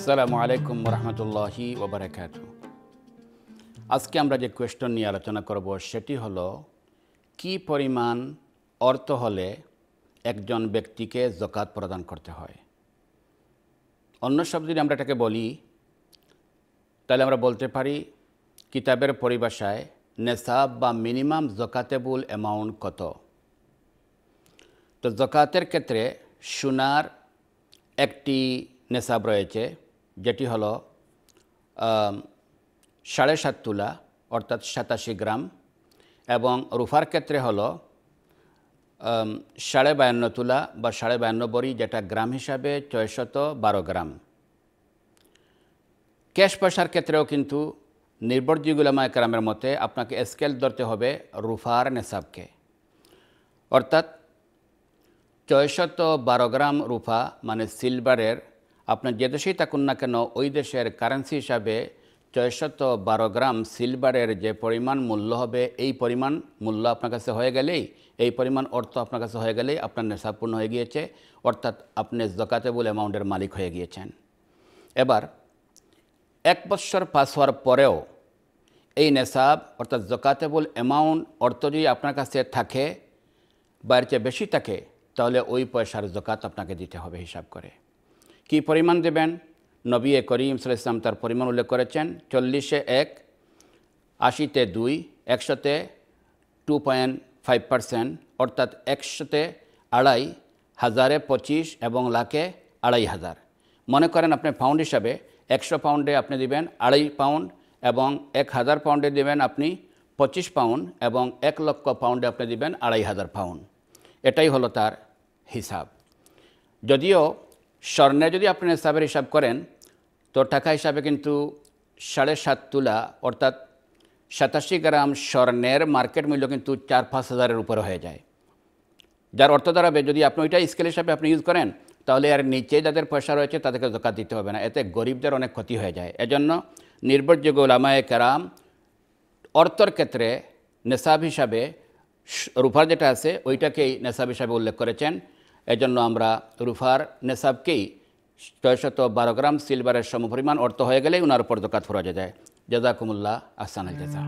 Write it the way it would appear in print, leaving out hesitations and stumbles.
আসসালামু আলাইকুম রহমতুল্লাহি ওবরাকাতু। আজকে আমরা যে কোয়েশ্চন নিয়ে আলোচনা করব সেটি হলো, কি পরিমাণ অর্থ হলে একজন ব্যক্তিকে যাকাত প্রদান করতে হয়। অন্য শব্দে যদি আমরা এটাকে বলি তাহলে আমরা বলতে পারি কিতাবের পরিভাষায় নেসাব বা মিনিমাম যাকাতেবল অ্যামাউন্ট কত। তো যাকাতের ক্ষেত্রে সোনার একটি নেসাব রয়েছে, যেটি হলো 7.5 তোলা অর্থাৎ 87 গ্রাম, এবং রূপার ক্ষেত্রে হলো 52.5 তোলা বা 52.5 বড়ি, যেটা গ্রাম হিসাবে 612 গ্রাম। ক্যাশ পয়সার ক্ষেত্রেও কিন্তু নির্ভরযোগ্য উলামায়ে কেরামের মতে আপনাকে স্কেল ধরতে হবে রূপার নেসাবকে, অর্থাৎ 612 গ্রাম রূপা মানে সিলভারের, আপনার যে দেশেই থাকুন না কেন ওই দেশের কারেন্সি হিসাবে 612 গ্রাম সিলভারের যে পরিমাণ মূল্য হবে, এই পরিমাণ মূল্য আপনার কাছে হয়ে গেলেই, এই পরিমাণ অর্থ আপনার কাছে হয়ে গেলেই আপনার নেশাব পূর্ণ হয়ে গিয়েছে, অর্থাৎ আপনি যাকাতেবল অ্যামাউন্টের মালিক হয়ে গিয়েছেন। এবার 1 বছর পাস হওয়ার পরেও এই নেশাব অর্থাৎ যাকাতেবল অ্যামাউন্ট অর্থ যদি আপনার কাছে থাকে বা এর চেয়ে বেশি থাকে, তাহলে ওই পয়সার যাকাত আপনাকে দিতে হবে হিসাব করে। কি পরিমাণ দেবেন? নবী করিম সাল্লাল্লাহু আলাইহি ওয়াসাল্লাম তার পরিমাণ উল্লেখ করেছেন 40-এ 1, 80-তে 2, 100-তে 2.5%, অর্থাৎ 100-তে 2.5, 1000-এ 25 এবং লাখে 2,500। মনে করেন আপনি পাউন্ড হিসাবে 100 পাউন্ডে আপনি দিবেন 2.5 পাউন্ড, এবং 1000 পাউন্ডে দেবেন আপনি 25 পাউন্ড, এবং 1 লক্ষ পাউন্ডে আপনি দিবেন 2,500 পাউন্ড। এটাই হলো তার হিসাব। যদিও স্বর্ণে যদি আপনি হিসাবের হিসাব করেন তো টাকা হিসাবে কিন্তু 7.5 তোলা অর্থাৎ 87 গ্রাম স্বর্ণের মার্কেট মূল্য কিন্তু 4-5 হাজারের উপরে হয়ে যায়, যার অর্থ দাঁড়াবে যদি আপনি ওইটা স্কেল হিসাবে আপনি ইউজ করেন তাহলে আর নিচে যাদের পয়সা রয়েছে তাদেরকে যাকাত দিতে হবে না, এতে গরিবদের অনেক ক্ষতি হয়ে যায়। এজন্য নির্ভরযোগ্য উলামায়ে কেরাম অর্থর ক্ষেত্রে নেসাব হিসাবে রূপার যেটা আছে ওইটাকেই নেসাব হিসাবে উল্লেখ করেছেন। এজন্য আমরা রূপার নেসাবকেই 612 গ্রাম সিলভারের সমপরিমাণ অর্থ হয়ে গেলেই ওনার উপর যাকাত ফরজ হয়ে যায়। জাযাকুমুল্লাহ আহসানাল জাযা।